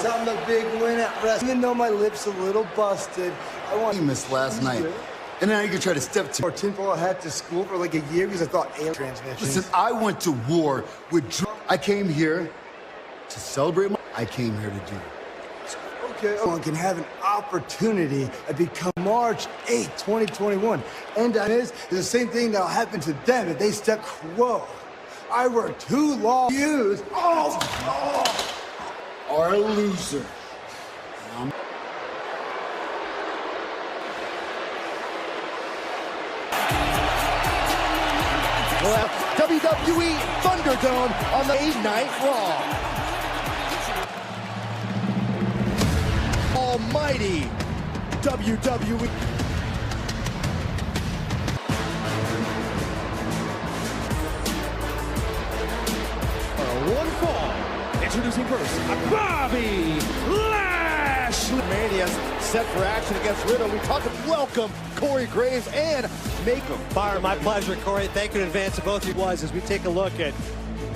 I'm the big win at wrestling. Even though my lips a little busted, I want famous last night. And now you can try to step to or tinfoil hat to school for like a year because I thought alien transmissions. Listen, I went to war with I came here to celebrate I came here to do. Okay, everyone can have an opportunity to become March 8th, 2021. And that is the same thing that'll happen to them if they step quo. I worked too long. Use Are a loser. Well, WWE Thunderdome on the 8th Night Raw. Almighty WWE. One fall. Introducing first, Bobby Lashley. Mania's set for action against Riddle. We talk of welcome Corey Graves and make him. Byron, my pleasure, Corey. Thank you in advance to both of you as we take a look at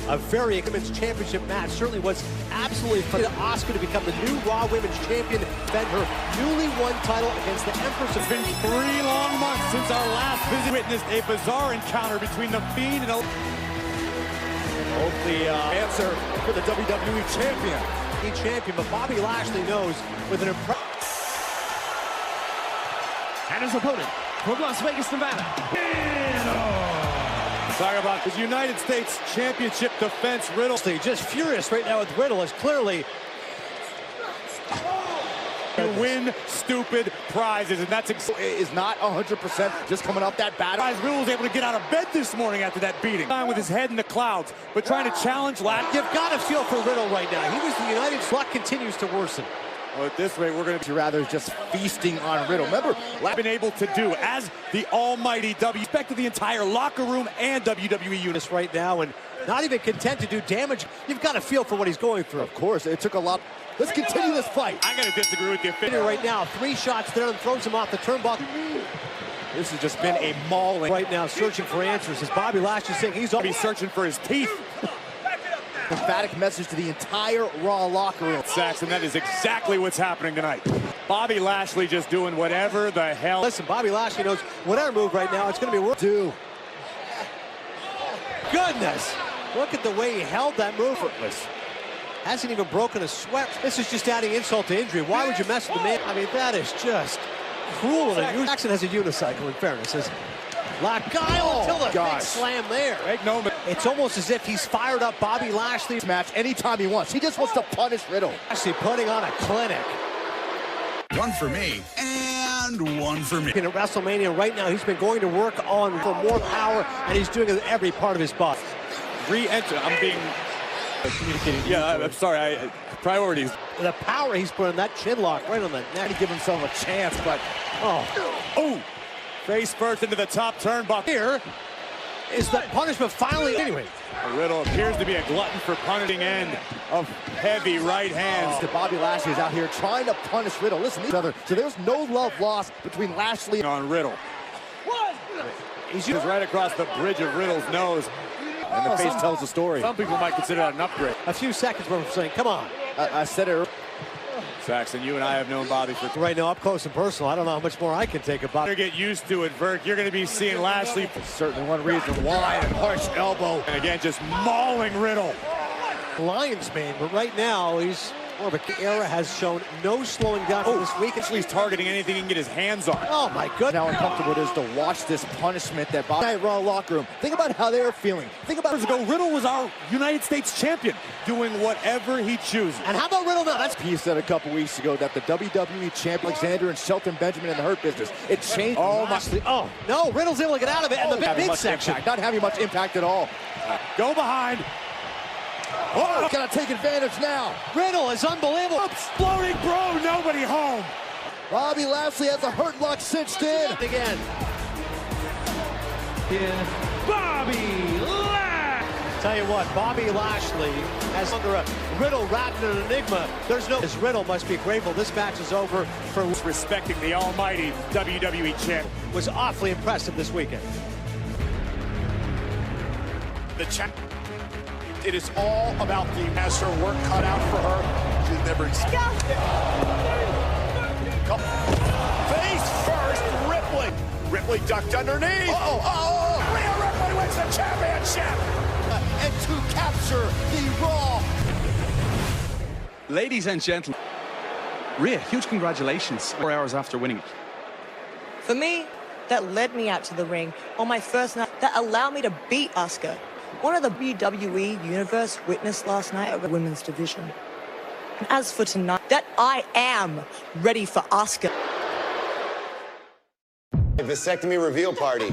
a very women's championship match. Certainly was absolutely fun. Asuka to become the new Raw Women's Champion, defend her newly won title against the Empress. It's been 3 long months since our last visit. Witnessed a bizarre encounter between the Fiend and the answer for the WWE Champion. But Bobby Lashley knows with an impressive. and his opponent from Las Vegas, Nevada. Talk about his United States Championship defense. Riddle Just furious right now with Riddle is clearly to win stupid prizes, and that's is not 100% just coming off that battle. Riddle was able to get out of bed this morning after that beating. With his head in the clouds, but trying to challenge Lashley. You've got to feel for Riddle right now. He was the United luck continues to worsen. Well, at this rate, we're going to rather just feasting on Riddle. Remember, been able to do as the almighty W. Respect the entire locker room and WWE unit right now, and not even content to do damage. You've got to feel for what he's going through. Of course, it took a lot. Let's continue this fight. I'm going to disagree with you. Right now, 3 shots there and throws him off the turnbuckle. This has just been a mauling. Right now, searching for answers. As Bobby Lashley saying he's searching for his teeth. Emphatic message to the entire Raw locker room. Saxon, that is exactly what's happening tonight. Bobby Lashley just doing whatever the hell. Listen, Bobby Lashley knows whatever move right now, it's going to be worth. Goodness! Look at the way he held that move. Effortless. Hasn't even broken a sweat. This is just adding insult to injury. Why would you mess with the man? I mean, that is just cruel. Jackson has a unicycle, in fairness. Until the big slam there. It's almost as if he's fired up Bobby Lashley's match anytime he wants. He just wants to punish Riddle. Actually putting on a clinic. One for me and one for me. In WrestleMania right now, he's been going to work on for more power, and he's doing it with every part of his body. Re-enter. I'm being communicating. Yeah, I'm sorry. Priorities. The power he's putting, that chin lock right on the neck. To give himself a chance, but oh. Face first into the top turnbuckle. Here is the punishment finally. Anyway, Riddle appears to be a glutton for punishing end of heavy right hands. Bobby Lashley is out here trying to punish Riddle. Listen to each other. So there's no love lost between Lashley on Riddle. He's right across the bridge of Riddle's nose. And the face tells the story. Some people might consider that an upgrade. A few seconds where we're saying, come on. I said it. Saxon, you and I have known Bobby for right now, up close and personal. I don't know how much more I can take about it. Get used to it, Virk. You're going to be seeing Lashley. Certainly one reason why. A harsh elbow. And again, just mauling Riddle. Lions Mane, but right now he's more of a era has shown no slowing down for this week. He's targeting anything he can get his hands on. Oh my goodness. How uncomfortable it is to watch this punishment that Bobby Night Raw locker room. Think about how they're feeling. Think about years ago, Riddle was our United States champion, doing whatever he chooses. And how about Riddle now? He said a couple weeks ago that the WWE champion Alexander and Shelton Benjamin in the Hurt Business. It changed. Oh no, Riddle's able to get out of it, and the midsection not having much impact at all. Go behind. Oh, gonna take advantage now. Riddle is unbelievable. Exploding bro, nobody home. Bobby Lashley has a hurt lock cinched in. Again. Bobby Lashley. Tell you what, Bobby Lashley has under a Riddle wrapped in an enigma. There's no. His Riddle must be grateful. This match is over for respecting the almighty WWE champ. Was awfully impressive this weekend. The champ. It is all about the has her work cut out for her. never experienced. Face first, Ripley. Ripley ducked underneath. Rhea Ripley wins the championship. And to capture the Raw. Ladies and gentlemen, Rhea, huge congratulations 4 hours after winning it. For me, that led me out to the ring on my first night, that allowed me to beat Asuka. One of the WWE Universe witnessed last night of the women's division. And as for tonight, that I am ready for Asuka. Vasectomy reveal party.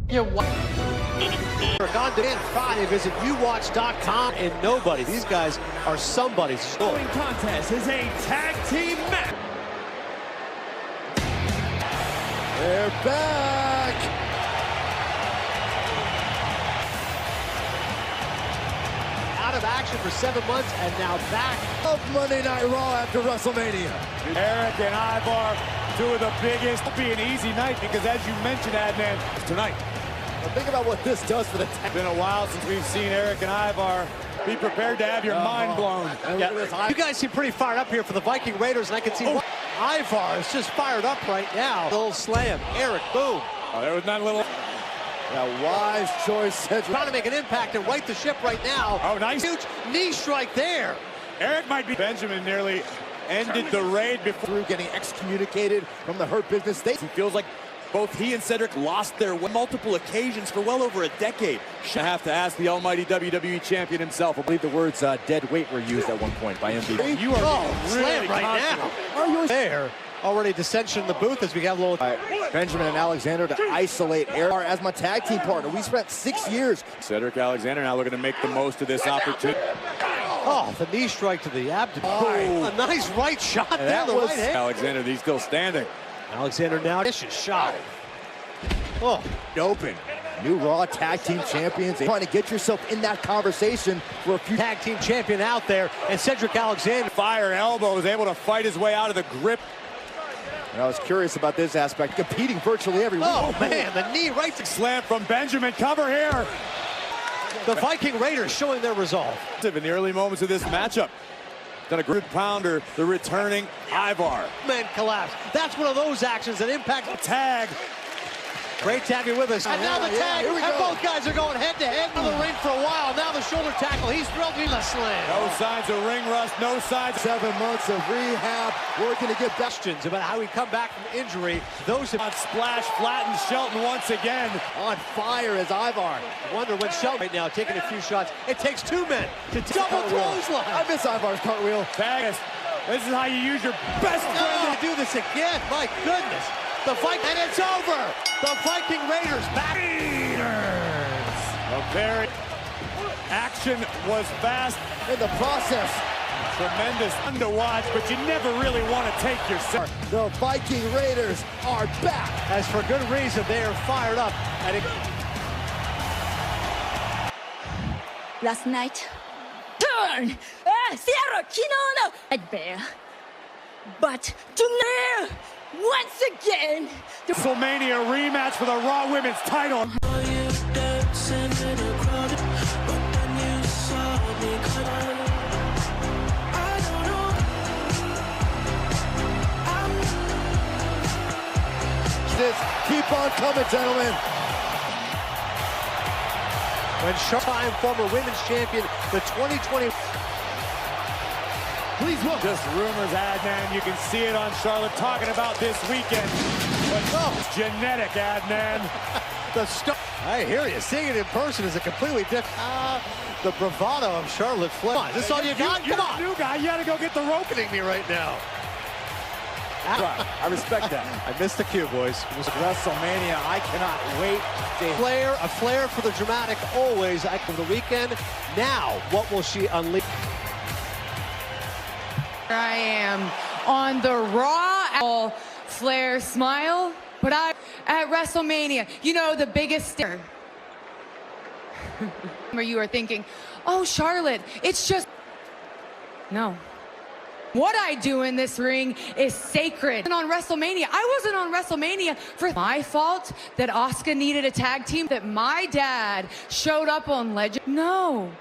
You're on demand Friday. Visit uwatch.com and nobody. These guys are somebody's story. The contest is a tag team match. They're back. Out of action for 7 months and now back. Of Monday Night Raw after WrestleMania. Eric and Ivar, two of the biggest. It'll be an easy night because, as you mentioned, Adnan, tonight. But think about what this does for the tag. It's been a while since we've seen Eric and Ivar. Be prepared to have your mind blown. You guys seem pretty fired up here for the Viking Raiders, and I can see Ivar is just fired up right now. Little slam, Eric, boom. Oh, there was not a little. Yeah, wise choice. Cedric. Trying to make an impact and right the ship right now. Oh, nice. Huge knee strike there. Eric might be. Benjamin nearly ended the raid before Through getting excommunicated from the Hurt Business. He feels like both he and Cedric lost their multiple occasions for well over a decade. I have to ask the almighty WWE champion himself. I believe the words dead weight were used at one point by MVP. You are really slam right now. Are you there? Already dissension in the booth as we have a little. Benjamin and Alexander to isolate Eric as my tag team partner. We spent 6 years. Cedric Alexander now looking to make the most of this opportunity. Oh, the knee strike to the abdomen. Oh, a nice right shot there. That The was right hand. Alexander. He's still standing. Alexander now vicious shot. Oh, Open. New Raw tag team champions. Trying to get yourself in that conversation for a few. tag team champion out there, and Cedric Alexander. Fire elbow was able to fight his way out of the grip. And I was curious about this aspect, competing virtually every week. Oh man, the knee right to Slam from Benjamin. Cover here. the Viking Raiders showing their resolve. In the early moments of this matchup, done a good pounder. The returning Ivar. Man collapse. That's one of those actions that impacts the Tag. Great tag with us. And now the tag, here we and go. both guys are going head-to-head in the ring for a while. Now the shoulder tackle. He's thrilled to the slam. No signs of ring rust. No signs. 7 months of rehab, working to get back. Questions about how he come back from injury. Those have On splash, flattens Shelton once again. On fire as Ivar. wonder when Shelton right now taking a few shots. It takes 2 men to double clothesline. I miss Ivar's cartwheel. Tag. This is how you use your best friend. No, do this again. My goodness. The fight, and it's over. The Viking Raiders back. A very action was fast. In the process, Tremendous. Fun to watch, but you never really want to take yourself. the Viking Raiders are back. As for good reason, they are fired up. And it Last night, turn! Sierra Kinono! Bear. But tonight, once again, the WrestleMania rematch for the Raw Women's title. Just keep on coming, gentlemen. when time former women's champion, the 2020. Please look. Just rumors, Adnan. You can see it on Charlotte talking about this weekend. But genetic, Adnan. I hear you. Seeing it in person is a completely different. The bravado of Charlotte Flair. Come on, this is all you got? You're Come on. the new guy. You got to go get the rope. Opening me right now. I respect that. I missed the cue, boys. WrestleMania. I cannot wait. A flair for the dramatic always. For the weekend. Now, what will she unleash? Here I am on the Raw Flair smile, but I at WrestleMania, you know, the biggest star. Where you are thinking, oh, Charlotte, it's just no. What I do in this ring is sacred. And on WrestleMania, I wasn't on WrestleMania for my fault that Asuka needed a tag team, that my dad showed up on Legend. No.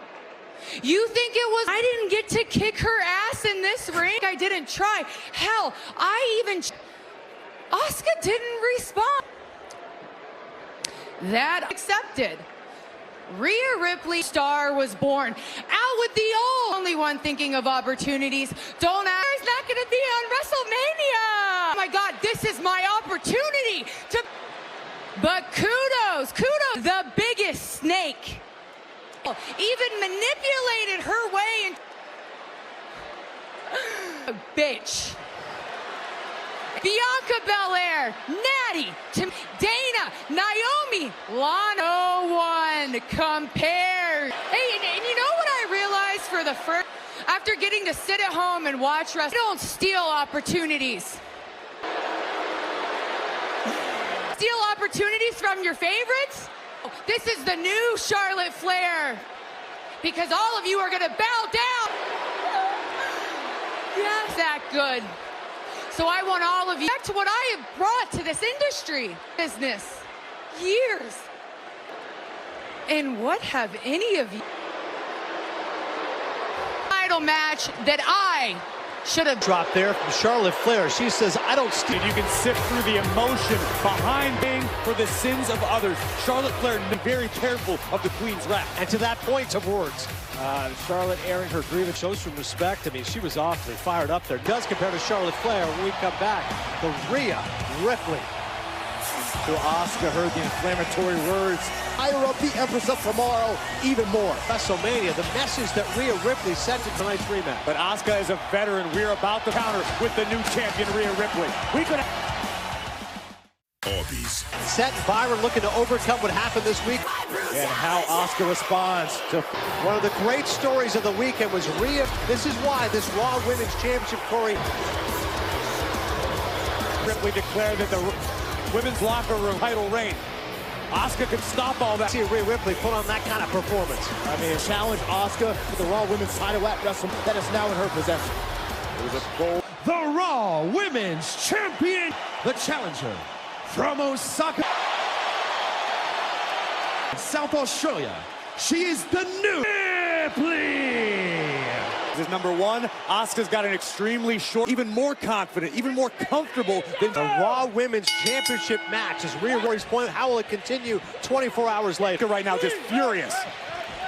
You think it was, I didn't get to kick her ass in this ring? I didn't try. Hell, Asuka didn't respond. That accepted. Rhea Ripley star was born. Out with the only one thinking of opportunities. Don't ask, he's not gonna be on WrestleMania. Oh my God, this is my opportunity to, but kudos, the biggest snake. Even manipulated her way into bitch. Bianca Belair, Natty, Dana, Naomi, Lana. No one compares. Hey, and you know what I realized for the first, after getting to sit at home and watch wrestling, don't steal opportunities. Steal opportunities from your favorites? This is the new Charlotte Flair. Because all of you are gonna bow down. Yes, that good. So I want all of you back to what I have brought to this industry, business, years. And what have any of you? Title match that I should have dropped there from Charlotte Flair. She says, I don't steal. And you can sift through the emotion behind being for the sins of others. Charlotte Flair, very careful of the Queen's wrath. And to that point of words, Charlotte airing her grievance. shows some respect. I mean, she was awfully fired up there. Does compare to Charlotte Flair when we come back. The Rhea Ripley. So Asuka heard the inflammatory words. Fire up the Empress of Tomorrow even more. WrestleMania, the message that Rhea Ripley sent in tonight's rematch. But Asuka is a veteran. We're about to counter with the new champion, Rhea Ripley. We could Seth and Byron looking to overcome what happened this week. And how Asuka responds to one of the great stories of the weekend was Rhea. This is why this Raw Women's Championship, Corey. Ripley declared that the women's locker room title reign. Asuka could stop all that. See Rhea Ripley put on that kind of performance. I mean, challenge Asuka for the Raw Women's title at WrestleMania that is now in her possession. It was a bold. The Raw Women's Champion, the challenger from Osaka, South Australia. She is the new Ripley. This is number one. Asuka's got an extremely short, even more confident, even more comfortable than the Raw Women's Championship match. As Rhea Ripley's point, how will it continue 24 hours later? Right now, just furious.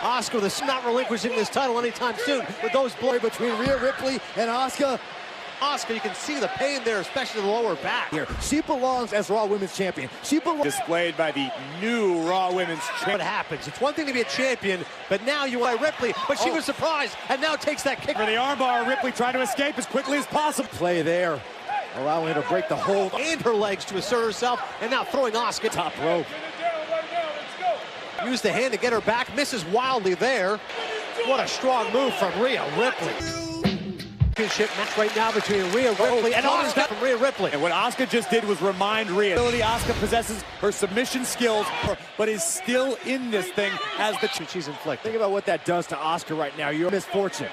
Asuka, not relinquishing this title anytime soon with those blows between Rhea Ripley and Asuka. Asuka, you can see the pain there, especially the lower back. Here, she belongs as Raw Women's Champion. She belongs. Displayed by the new Raw Women's Champion. What happens? It's one thing to be a champion, but now you want Ripley, but she was surprised and now takes that kick. For the armbar, Ripley trying to escape as quickly as possible. Play there, allowing her to break the hold. And her legs to assert herself, and now throwing Asuka. Top rope. Use the hand to get her back, misses wildly there. What a strong move from Rhea Ripley. Championship match right now between Rhea Ripley and Asuka from Rhea Ripley. And what Asuka just did was remind Rhea. Asuka possesses her submission skills, but is still in this thing as the she's inflicted. Think about what that does to Asuka right now. Your misfortune.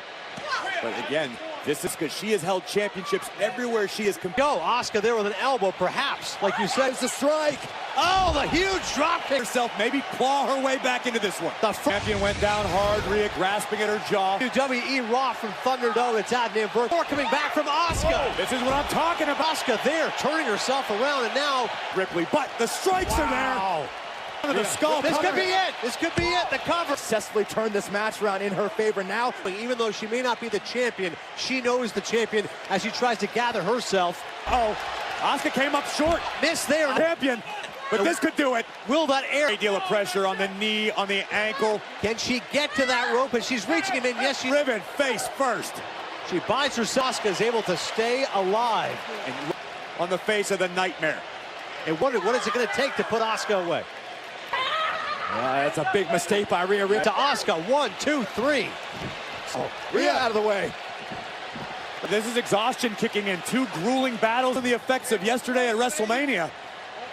But again, this is because she has held championships everywhere she has come. Go, Asuka there with an elbow, perhaps. Like you said, it's a strike. Oh, the huge drop kick. Herself, maybe claw her way back into this one. The champion went down hard, Rhea grasping at her jaw. WWE Raw from Thunderdome, it's Adnan Burke. Coming back from Asuka. Whoa, this is what I'm talking about. Asuka there, turning herself around, and now Ripley, but the strikes are there. The skull this could be it. This could be it. The cover. Successfully turned this match around in her favor now. Even though she may not be the champion, she knows the champion as she tries to gather herself. Oh, Asuka came up short. Missed there. Champion. But this could do it. Will that air? A deal of pressure on the knee, on the ankle. Can she get to that rope? And she's reaching it in. Yes, she driven face first. She bites her. Asuka is able to stay alive. And on the face of the nightmare. And what is it going to take to put Asuka away? That's a big mistake by Rhea Ripley. To Asuka, 1, 2, 3. Oh, Rhea out of the way. This is exhaustion kicking in. 2 grueling battles and the effects of yesterday at WrestleMania.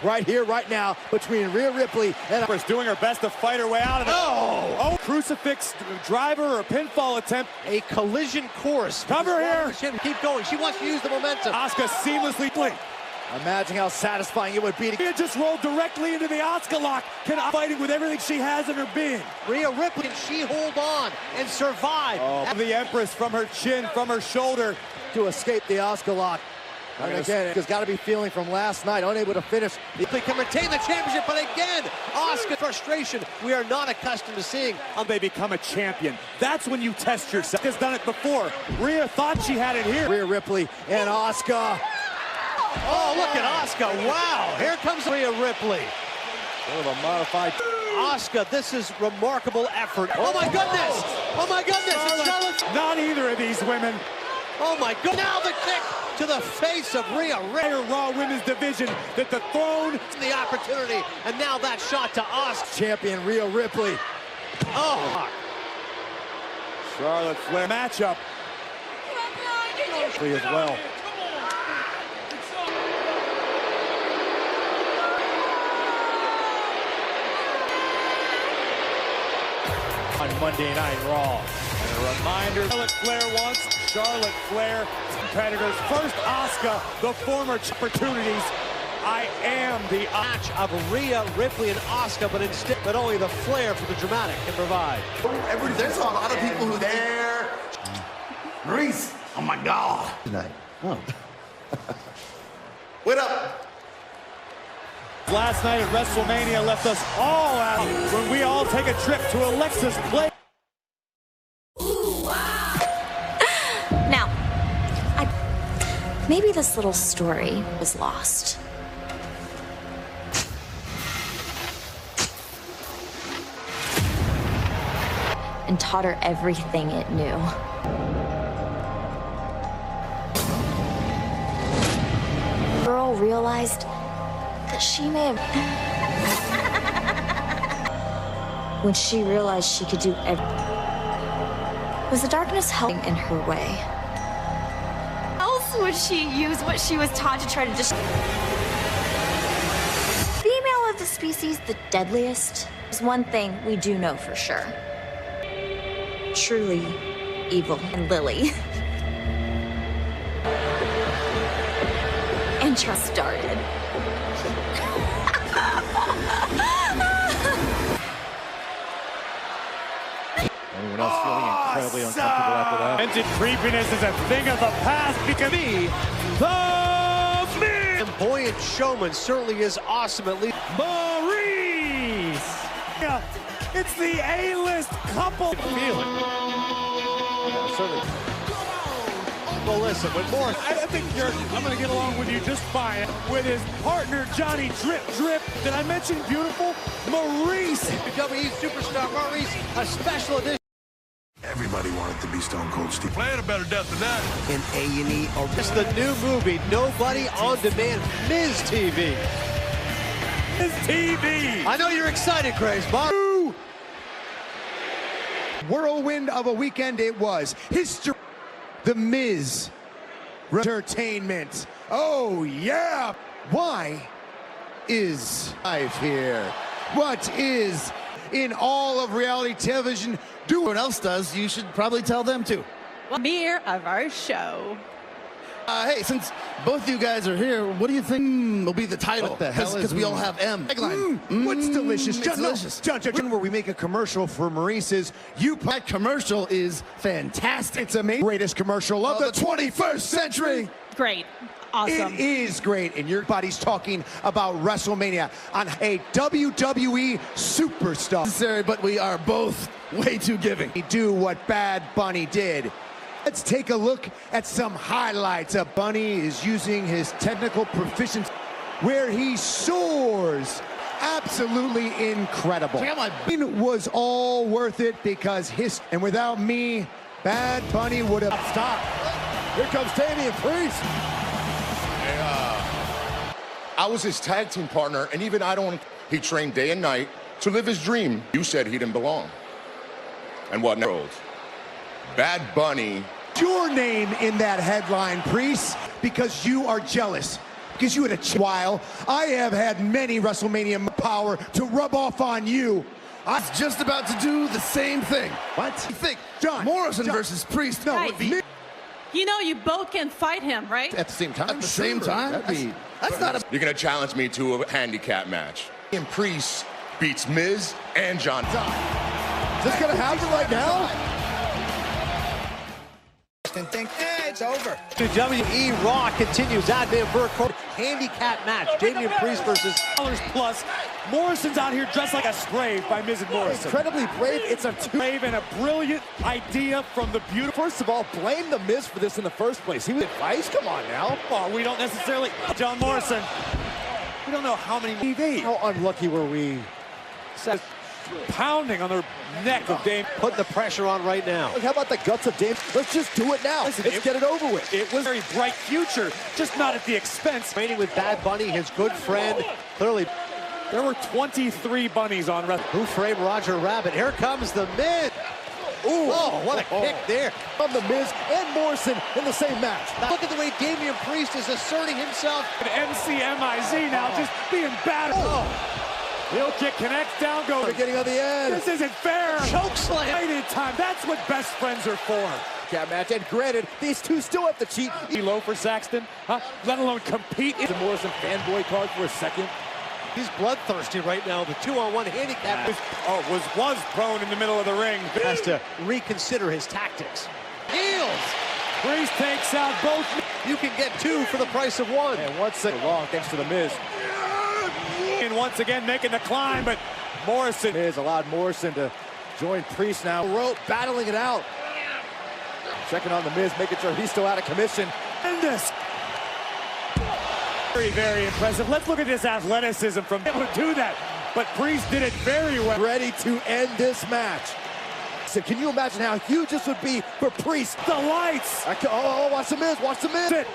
Right here, right now, between Rhea Ripley and doing her best to fight her way out of it. Oh, crucifix driver or pinfall attempt. A collision course. Cover here. Keep going. She wants to use the momentum. Asuka seamlessly. Imagine how satisfying it would be to just rolled directly into the Asuka lock, fighting with everything she has in her being. Rhea Ripley, can she hold on and survive? Oh, the Empress from her chin, from her shoulder. To escape the Asuka lock. And again, it's got to be feeling from last night, unable to finish. They can retain the championship, but again, Asuka frustration we are not accustomed to seeing. They become a champion. That's when you test yourself. Has done it before. Rhea thought she had it here. Rhea Ripley and Asuka. Oh, look at Asuka. Wow, here comes Rhea Ripley. Sort of a modified. Asuka, this is remarkable effort. Oh my goodness! Oh my goodness! It's Charlotte. Not either of these women. Oh my God! Now the kick to the face of Rhea Ripley. Raw Women's Division that the throne. The opportunity, and now that shot to Asuka. Champion Rhea Ripley. Oh! Charlotte Flair matchup. Ripley as well. On Monday Night Raw. And a reminder, Charlotte Flair, competitors. First, Asuka, the former opportunities. I am the match of Rhea Ripley and Asuka, but only the Flair for the dramatic can provide. There's a lot of people who there. Maurice, oh my God. Tonight. Oh. What up? Last night at WrestleMania left us all out when we all take a trip to Alexa's place. Now, maybe this little story was lost. And taught her everything it knew. The girl realized that she may have... when she realized she could do everything. Was the darkness helping in her way? How else would she use what she was taught to try to just... Female of the species, the deadliest, is one thing we do know for sure. Truly evil and Lily. And trust started. Anyone else feeling incredibly uncomfortable after that? Mental creepiness is a thing of the past because the flamboyant showman certainly is awesome, at least. Maurice! Yeah, it's the A-list couple. Feeling. Yeah, certainly. Well, listen, when more... I think I'm going to get along with you just fine. With his partner, Johnny Drip Drip. Did I mention beautiful? Maurice! WWE superstar Maurice, a special edition. Everybody wanted to be Stone Cold Steve. Playing a better death than that. In A&E. It's the new movie, Nobody on Demand, Miz TV. Miz TV! I know you're excited, Grace, Bob. Whirlwind of a weekend it was. History. The Miz. Entertainment. Oh, yeah. Why is live here? What is in all of reality television? Do what else does, you should probably tell them too. Premiere of our show. Hey, since both of you guys are here, what do you think will be the title? What the hell is Because we all have M. What's delicious? It's delicious. John, where we make a commercial for Maurice's. That commercial is fantastic. It's amazing. Greatest commercial of the 21st century. Great. Awesome. It is great, and your body's talking about WrestleMania on a WWE superstar. Necessary, but we are both way too giving. Do what Bad Bunny did. Let's take a look at some highlights. Bunny is using his technical proficiency where he soars. Absolutely incredible. It was all worth it because and without me, Bad Bunny would have stopped. Here comes Damian Priest. I was his tag team partner, and even I don't. He trained day and night to live his dream. You said he didn't belong. And what now? Bad Bunny. Your name in that headline, Priest, because you are jealous. Because you had a while. I have had many WrestleMania power to rub off on you. I was just about to do the same thing. What? You think John Morrison versus Priest? No, would be You know, you both can fight him, right? At the same time? At the same time? That's not a... You're going to challenge me to a handicap match. And Priest beats Miz and John. Is this going to happen right now? And think, it's over. WWE Raw continues. Adnan Burke handicap match. Damian Priest versus plus. Morrison's out here dressed like a slave by Miz and Morrison. Incredibly brave. It's a brave and a brilliant idea from the beautiful. First of all, blame the Miz for this in the first place. He was advice. Come on now. Oh, we don't necessarily. John Morrison. We don't know how many TV. How unlucky were we? Pounding on the neck of Dame. Putting the pressure on right now. Look, how about the guts of Dame? Let's just do it now. Listen, Let's get it over with. It was a very bright future, just not at the expense. Training with Bad Bunny, his good friend. Clearly, there were 23 bunnies on wrestling. Who framed Roger Rabbit? Here comes the Miz. Ooh, oh, what a kick there. From the Miz and Morrison in the same match. Look at the way Damian Priest is asserting himself. And MCMIZ now just being battered. Heel kick connects, down goes. Beginning of the end. This isn't fair. Choke slam. Right in time. That's what best friends are for. Cat match, and granted, these two still have to cheat. Low for Saxton, huh? Let alone compete. The Morrison fanboy card for a second. He's bloodthirsty right now. The 2-on-1 handicap was prone in the middle of the ring. Has to reconsider his tactics. Heels. Priest takes out both. You can get two for the price of one. And once long, thanks to the Miz. And once again making the climb, but Morrison. Miz allowed Morrison to join Priest now. Rope battling it out. Checking on the Miz, making sure he's still out of commission. And this. Very, very impressive. Let's look at this athleticism from able to do that. But Priest did it very well. Ready to end this match. So can you imagine how huge this would be for Priest? The lights. Watch the Miz. Watch the Miz.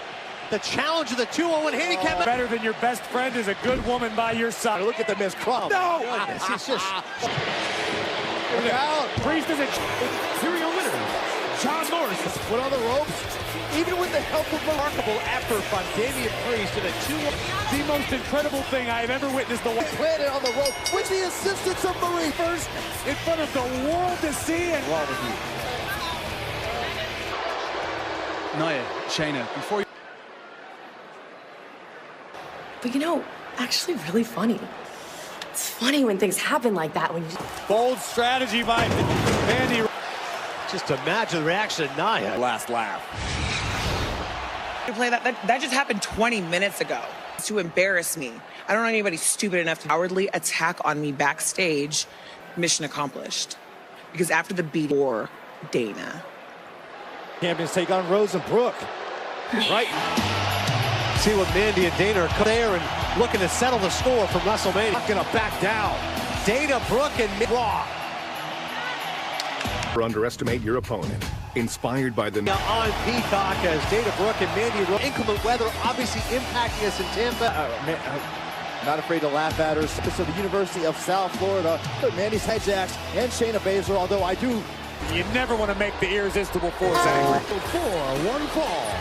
The challenge of the 2-on-1 handicap. Better than your best friend is a good woman by your side. Look at the Miz crumb. No. Goodness, he's just. Look out. Priest is a serial winner. John Morrison. Foot on the ropes. Even with the help of remarkable effort by Damian Priest in a 2-1. The most incredible thing I have ever witnessed. The planted on the rope with the assistance of Marie. First in front of the world to see. And Nia, Shayna, before you... But you know, actually really funny. It's funny when things happen like that. When you bold strategy by Mandy. Just imagine the reaction of Nia. Last laugh. Play that just happened 20 minutes ago. To embarrass me. I don't know anybody stupid enough to cowardly attack on me backstage. Mission accomplished. Because after the beat for Dana. Champions take on Rose and Brooke. Right. See what Mandy and Dana are there and looking to settle the score from WrestleMania. Not gonna back down. Dana, Brooke, and Raw. Underestimate your opponent. Inspired by the... On Peacock as Dana Brooke and Mandy Rose. Inclement weather obviously impacting us in Tampa. Not afraid to laugh at her. So the University of South Florida. But Mandy Hijacks and Shayna Baszler, although I do... You never want to make the irresistible force angry. For one fall.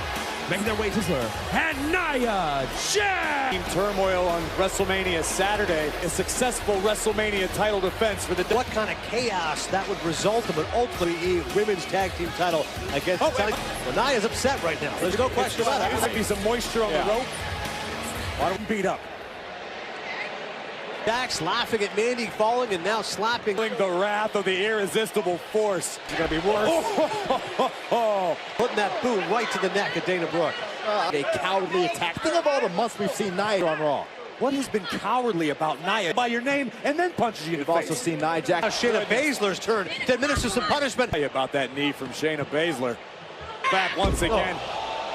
Making their way to her. And Nia Jax! Team turmoil on WrestleMania Saturday. A successful WrestleMania title defense for the... What kind of chaos that would result in, but ultimately a women's tag team title against... Well, Nia's upset right now. There's no question about it. There's going to be some moisture on the rope. Why don't we beat up? Jax laughing at Mandy falling and now slapping. The wrath of the irresistible force. It's going to be worse. Putting that boot right to the neck of Dana Brooke. A cowardly attack. Think of all the months we've seen Nia on Raw. What has been cowardly about Nia? By your name and then punches you in the face. We've also seen Nia Jax. Now Shayna Baszler's turn to administer some punishment. Tell you about that knee from Shayna Baszler. Back once again.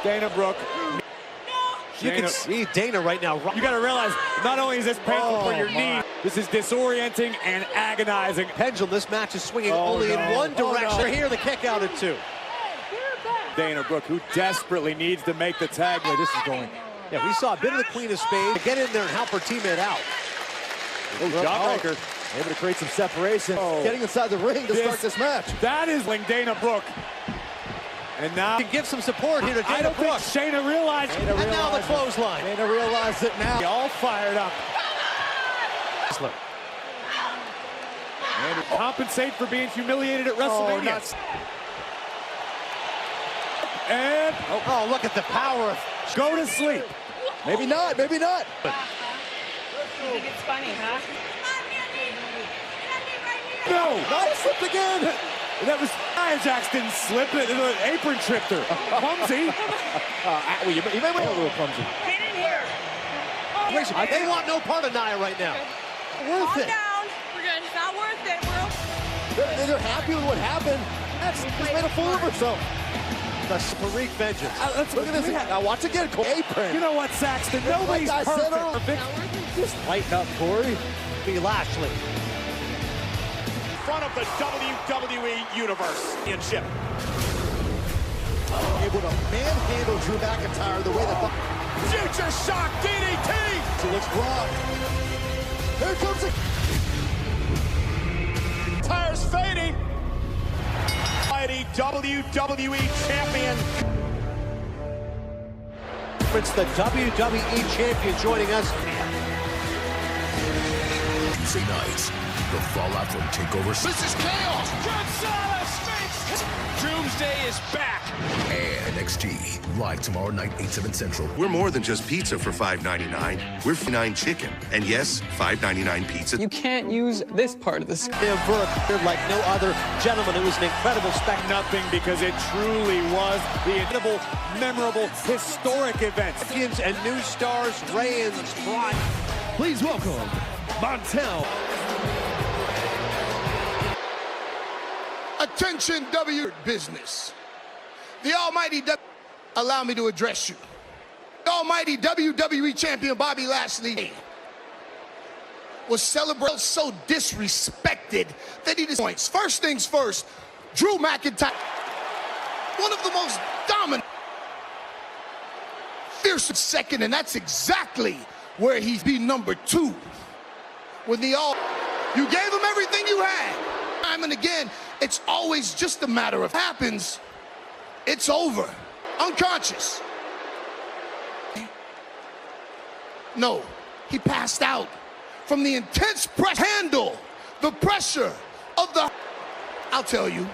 Dana Brooke. You can see Dana right now. You got to realize, not only is this painful for your knee, this is disorienting and agonizing. Pendulum, this match is swinging only in one direction. Here, the kick out at 2. Dana Brooke, who desperately needs to make the tag. Where this is going. Yeah, we saw a bit of the Queen of Spades. Get in there and help her teammate out. Jawbreaker. Able to create some separation. Getting inside the ring to start this match. That is Dana Brooke. And now you can give some support here to Dana I don't Brooke. think Shayna realized. And now the clothesline. Dana realized it now. All fired up. And compensate for being humiliated at WrestleMania. And oh, look at the power. Go to sleep. Maybe not, maybe not. You think it's funny, huh? No! Not slipped again! That was Nia Jax didn't slip it. The apron tripped her. Clumsy. You may be a little clumsy. Get in here. They want no part of Nia right now. Worth Calm it. down. We're good. It's not worth it. They're happy with what happened. That's just made a fool of herself. The Tariq vengeance. Look at this. Now watch again. Apron. You know what, Saxton? Nobody's perfect. Just lighten up, Corey. Be Lashley. Front of the WWE Universe Championship. Able to manhandle Drew McIntyre the way that Future Shock DDT. She looks wrong. Here comes it. Tires fading. Mighty WWE Champion. It's the WWE Champion joining us. Tuesday nights, the fallout from TakeOver. This is chaos. Gonzalez Doomsday is back. And NXT, live tomorrow night, 8/7 Central. We're more than just pizza for $5.99. We're $5.99 chicken. And yes, $5.99 pizza. You can't use this part of the They're like no other. Gentlemen, it was an incredible spectacle. Nothing, because it truly was the incredible, memorable, historic event. Champions and new stars, Reigns, Bryan. Please welcome Montel. Attention, W business. The almighty allow me to address you. The almighty WWE champion Bobby Lashley was celebrated so disrespected that he points. First things first, Drew McIntyre, one of the most dominant, fierce second, and that's exactly where he's be number 2. When you gave him everything you had. Time and again, it's always just a matter of happens. It's over. Unconscious. No, he passed out from the intense pressure. Handle the pressure of the. I'll tell you.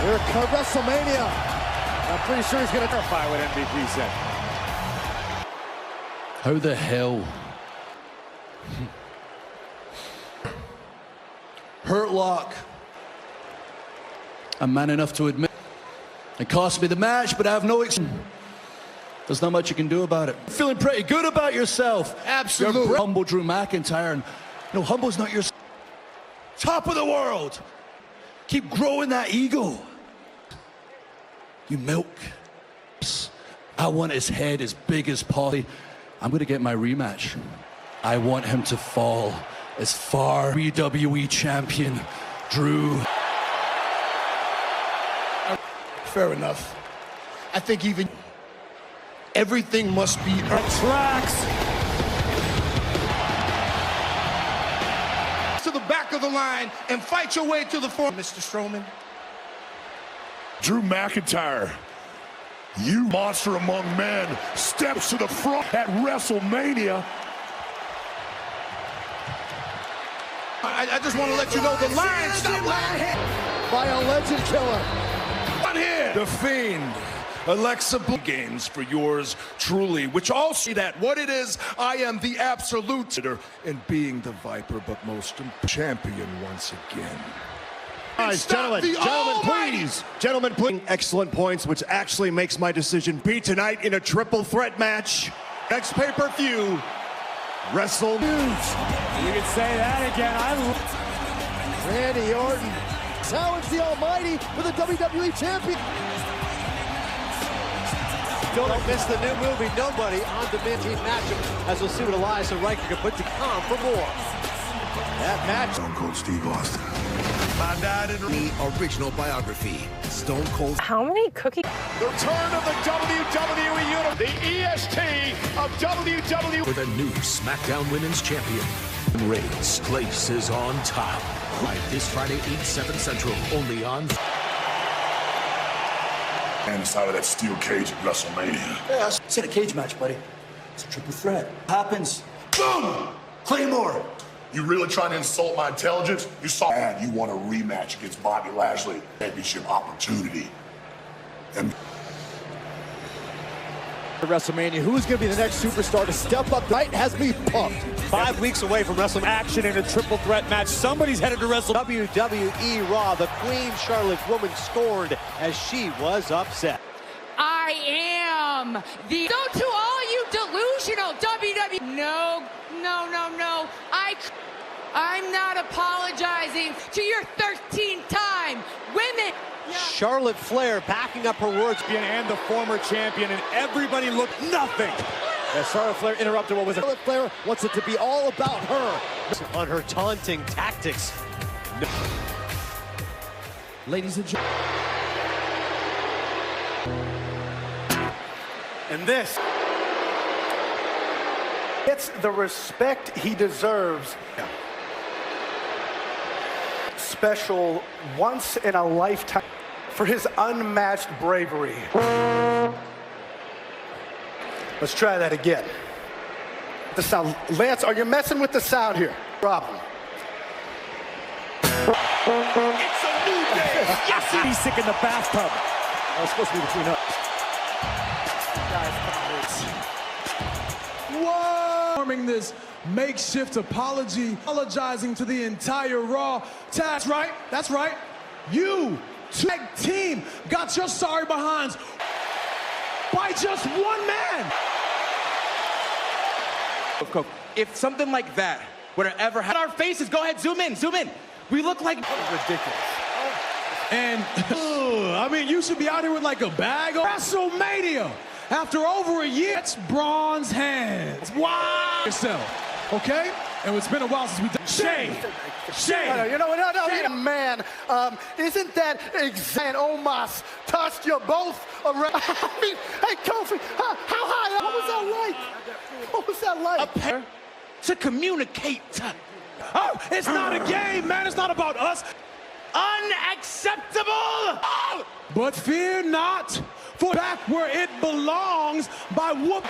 Here comes WrestleMania. I'm pretty sure he's going to clarify what MVP said. How the hell? Hurt Lock. I'm man enough to admit it cost me the match, but I have no there's not much you can do about it. Feeling pretty good about yourself. Absolutely. You're humble Drew McIntyre, and no, humble's not your top of the world. Keep growing that ego. You milk. I want his head as big as possible. I'm gonna get my rematch. I want him to fall as far. WWE champion, Drew. Fair enough. I think even everything must be tracks to the back of the line and fight your way to the front, Mr. Strowman. Drew McIntyre, you monster among men, steps to the front at WrestleMania. I just want to let you know the line still by a legend killer. On here, the Fiend. Alexa games for yours truly, which all see that what it is, I am the absolute in being the Viper, but most champion once again. Guys, gentlemen, please. Gentlemen, please. Excellent points, which actually makes my decision be tonight in a triple threat match. Next pay-per-view, Wrestle News. You can say that again. Randy Orton challenge the Almighty for the WWE Champion. Don't miss the new movie, Nobody, on Demand Team matchup, as we'll see what Elias and Riker can put to come for more. That match. Stone Cold Steve Austin. My dad and the original biography, Stone Cold. How many cookies? The return of the WWE Universe, the EST of WWE. For the new SmackDown Women's Champion, Reigns' place is on top. Live this Friday, 8/7 Central, only on. And it's out of that steel cage at WrestleMania. Yeah, it's in a cage match, buddy. It's a triple threat. Happens. Boom! Claymore. You really trying to insult my intelligence? You saw and you want a rematch against Bobby Lashley. Championship opportunity. And WrestleMania, who's going to be the next superstar to step up? Right has me pumped. 5 weeks away from WrestleMania Action in a triple threat match. Somebody's headed to WrestleMania. WWE Raw, the Queen Charlotte woman scorned as she was upset. I am the... So to all you delusional WWE... No. I'm not apologizing to your 13-time women. Charlotte Flair backing up her words. And the former champion, and everybody looked nothing. As Charlotte Flair interrupted what was it? Charlotte Flair wants it to be all about her. On her taunting tactics. Ladies and gentlemen. And this gets the respect he deserves. Special once in a lifetime for his unmatched bravery. Let's try that again. The sound. Lance, are you messing with the sound here? Problem. It's a new day. Yes, he's sick in the bathtub. That was supposed to be between us. Whoa! Forming this makeshift apologizing to the entire Raw. That's right. That's right. You tag team got your sorry behinds by just one man. If something like that would have ever happened, our faces, go ahead, zoom in. We look like ridiculous. And I mean, you should be out here with like a bag of WrestleMania. After over a year, it's bronze hands. Wow! Yourself, okay? And it's been a while since we done. Shane! No, man, isn't that exact? Omos tossed you both around. I mean, hey, Kofi, how high? What was that like? To communicate. Oh, it's not a game, man. It's not about us. Unacceptable! Oh! But fear not, for back where it belongs by whoop.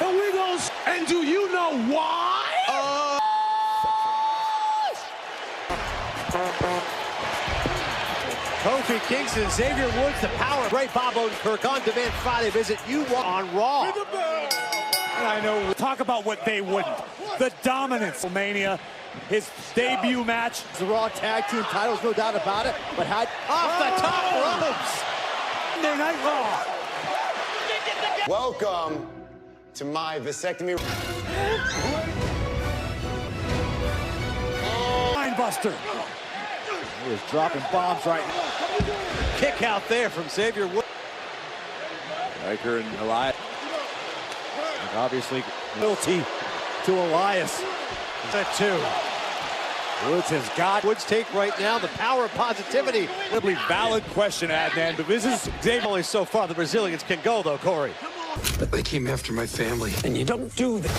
And we gonna. And do you know why? Kofi Kingston, Xavier Woods, the power. Great Bob Odenkirk on demand Friday visit. You on Raw. And I know, talk about what they wouldn't. The dominance. WrestleMania, his debut match. The Raw Tag Team titles, no doubt about it. But had off the top ropes. Monday Night Raw. Welcome to my vasectomy. Mindbuster. He is dropping bombs right now. Kick out there from Xavier Woods. Riker and Elias. And obviously, loyalty to Elias. That two. Woods has got Woods take right now. The power of positivity. Incredibly valid question, Adnan, but this is Xavier. Only so far the Brazilians can go, though, Corey. They came after my family, and you don't do that.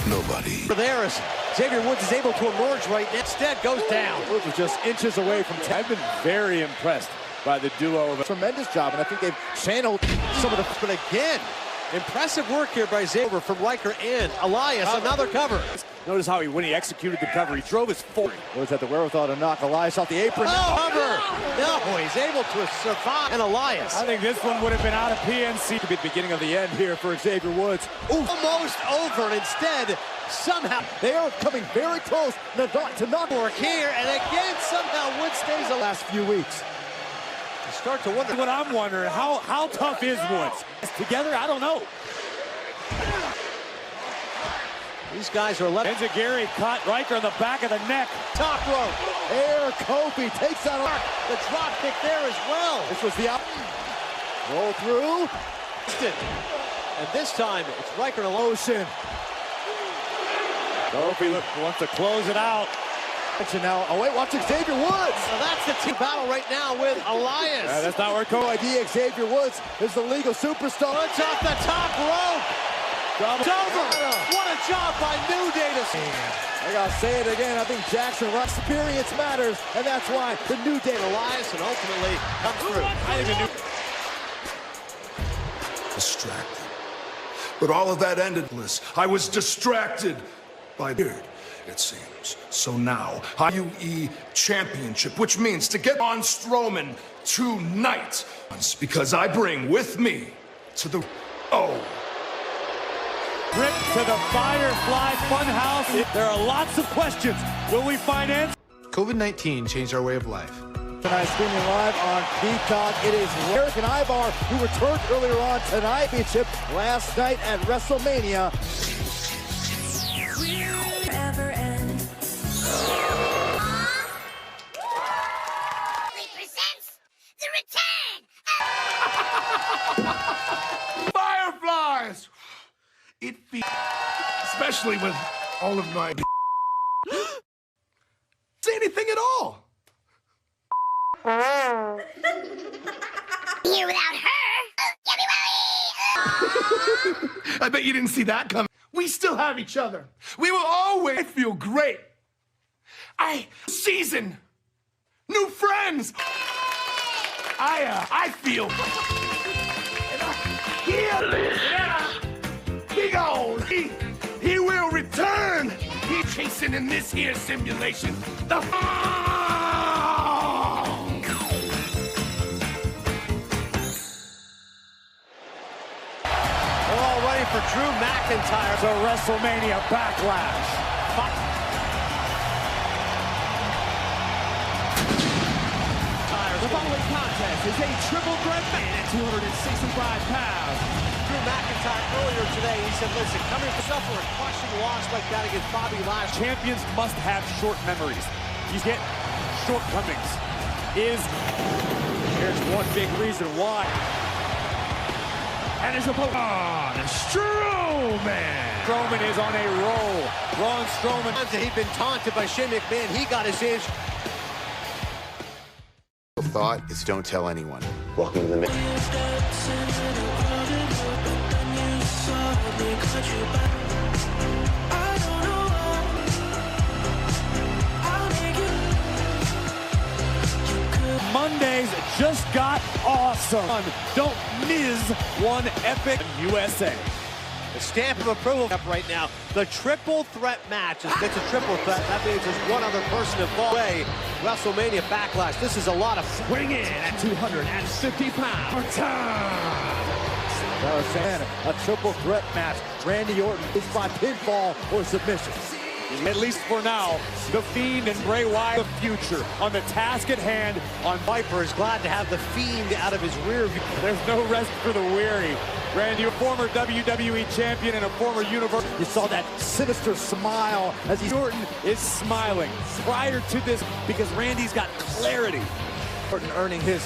Nobody. There is Xavier Woods is able to emerge right now. Instead, goes down. Woods is just inches away from. I've been very impressed by the duo of tremendous job, and I think they've channeled some of the. But again, impressive work here by Xavier from Riker and Elias. Another cover. Notice how when he executed the cover, he drove his foot. Woods had the wherewithal to knock Elias off the apron. Cover! No, he's able to survive. And Elias. I think this one would have been out of PNC. Could be the beginning of the end here for Xavier Woods. Almost over, and instead, somehow, they are coming very close to not work here. And again, somehow, Woods stays the last few weeks. You start to wonder. What I'm wondering, how tough is Woods? Together, I don't know. These guys are left. Enziguri caught Riker in the back of the neck. Top rope. Air Kofi takes that off. The drop kick there as well. This was the out. Roll through. And this time, it's Riker to Lotion. Kofi wants to close it out. Now, oh wait, watching Xavier Woods. So that's the team battle right now with Elias. That's not where Kofi. idea. Xavier Woods is the legal superstar. It's off the top rope. It's over. What a job by New Day to see. I gotta say it again. I think Jackson Rock's experience matters, and that's why the New Day Elias and ultimately comes through. I think the New distracted. But all of that ended. I was distracted by beard, it seems. So now, UE Championship, which means to get on Strowman tonight, because I bring with me to the... Trip to the Firefly Funhouse. There are lots of questions. Will we find answers? COVID-19 changed our way of life. Tonight, streaming live on Peacock, it is Eric and Ivar, who returned earlier on tonight. Championship last night at WrestleMania. Forever end. Presents the return Fireflies! It feels... Especially with all of my... say anything at all. Here without her. I bet you didn't see that coming. We still have each other. We will always feel great. Season. New friends. I feel. Big old. He will return. He's chasing in this here simulation. The We're all ready for Drew McIntyre. The WrestleMania Backlash. The following contest is a triple threat match at 265 pounds. Drew McIntyre earlier today, he said, listen, coming to suffer a crushing loss like that against Bobby Lashley. Champions must have short memories. You get shortcomings. Here's one big reason why. And his opponent, Strowman. Strowman is on a roll. Braun Strowman. He'd been taunted by Shane McMahon. He got his inch. Thought is don't tell anyone. Welcome to the mix. Mondays just got awesome. Don't miss one epic USA. The stamp of approval up right now. The triple threat match. It's a triple threat. That means there's one other person involved. WrestleMania Backlash. This is a lot of swing in at 250 pounds. A triple threat match. Randy Orton is by pinfall or submission. At least for now, The Fiend and Bray Wyatt, the future on the task at hand. On Viper is glad to have The Fiend out of his rear view. There's no rest for the weary. Randy, a former WWE champion and a former Universal. You saw that sinister smile as Orton is smiling prior to this because Randy's got clarity. Orton earning his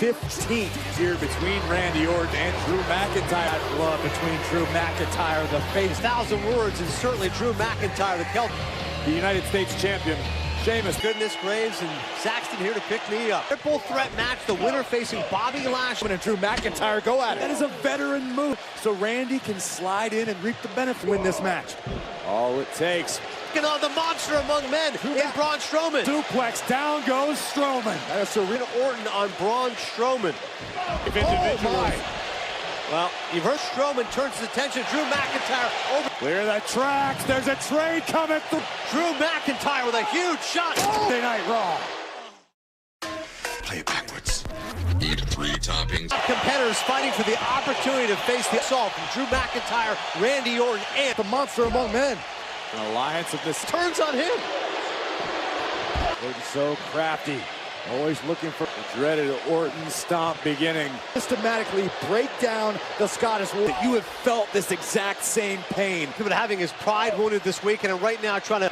15th year between Randy Orton and Drew McIntyre. That love between Drew McIntyre, the face. 1,000 words, and certainly Drew McIntyre, the Celt. The United States champion, Sheamus. Goodness Graves and Saxton here to pick me up. Triple threat match, the winner facing Bobby Lashley. And Drew McIntyre go at it. That is a veteran move. So Randy can slide in and reap the benefit. Win this match. All it takes. On the monster among men in Braun Strowman. Suplex, down goes Strowman. That's Serena Orton on Braun Strowman. If individually. Well, you've heard Strowman turns his attention. Drew McIntyre over. Clear the tracks. There's a trade coming through. Drew McIntyre with a huge shot. Monday Night Raw. Play it backwards. Eat 3 toppings. Competitors fighting for the opportunity to face the assault from Drew McIntyre, Randy Orton, and the monster among men. An alliance of this turns on him. Orton so crafty. Always looking for the dreaded Orton stomp beginning. Systematically break down the Scottish Warrior. You have felt this exact same pain. He's been having his pride wounded this weekend, and right now trying to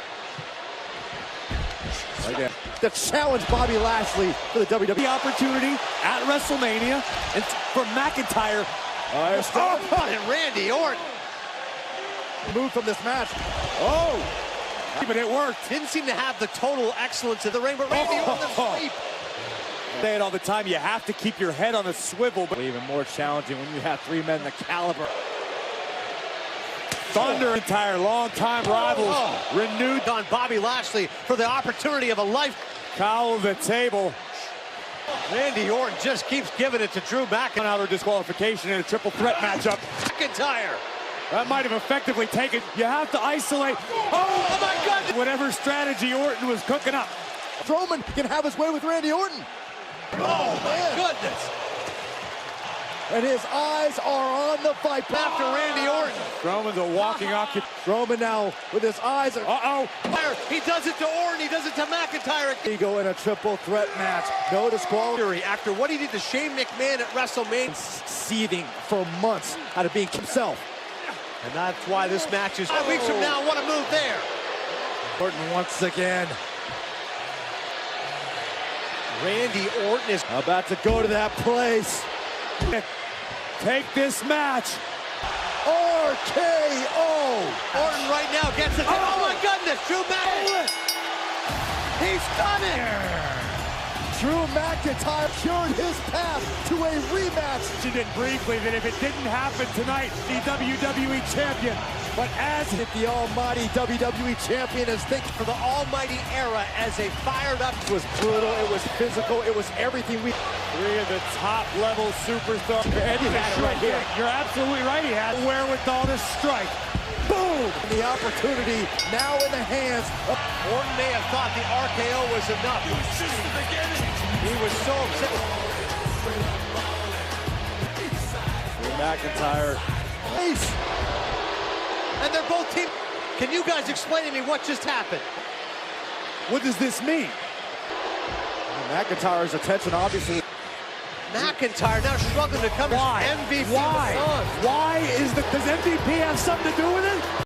to challenge Bobby Lashley for the WWE opportunity at WrestleMania. And for McIntyre. And Randy Orton. Move from this match. Oh! But it worked. Didn't seem to have the total excellence of the ring, but Randy Orton sweep. Say it all the time, you have to keep your head on a swivel, but even more challenging when you have 3 men the caliber. Thunder entire long-time rivals renewed on Bobby Lashley for the opportunity of a life. Cowl of the table. Randy Orton just keeps giving it to Drew McIntyre. Another disqualification in a triple threat matchup. McIntyre. That might have effectively taken. You have to isolate. Oh my God! Whatever strategy Orton was cooking up. Strowman can have his way with Randy Orton. Oh my goodness! And his eyes are on the fight After Randy Orton. Strowman's a walking occupant. Strowman now with his eyes. He does it to Orton. He does it to McIntyre. Ego in a triple threat match. No disqualification. After what he did to Shane McMahon at WrestleMania. Seething for months out of being himself. And that's why this match is 5 weeks from now. What a move there. Orton once again. Randy Orton is about to go to that place. Take this match. RKO. Orton right now gets it. Oh my goodness, Drew McIntyre. He's done it. Drew McIntyre cured his path to a rematch. She did briefly that if it didn't happen tonight, the WWE champion. But as the almighty WWE champion is thinking for the almighty era as a fired up. It was brutal, it was physical, it was everything we... Three of the top level superstars. And he had it right here. You're absolutely right, he had wherewithal to strike. Boom! The opportunity now in the hands of... Orton may have thought the RKO was enough. It was just the beginning. He was so upset. McIntyre. Ace. And they're both team. Can you guys explain to me what just happened? What does this mean? McIntyre's attention, obviously. McIntyre now struggling to come. Why? MVP. Why? Why is the? Does MVP have something to do with it?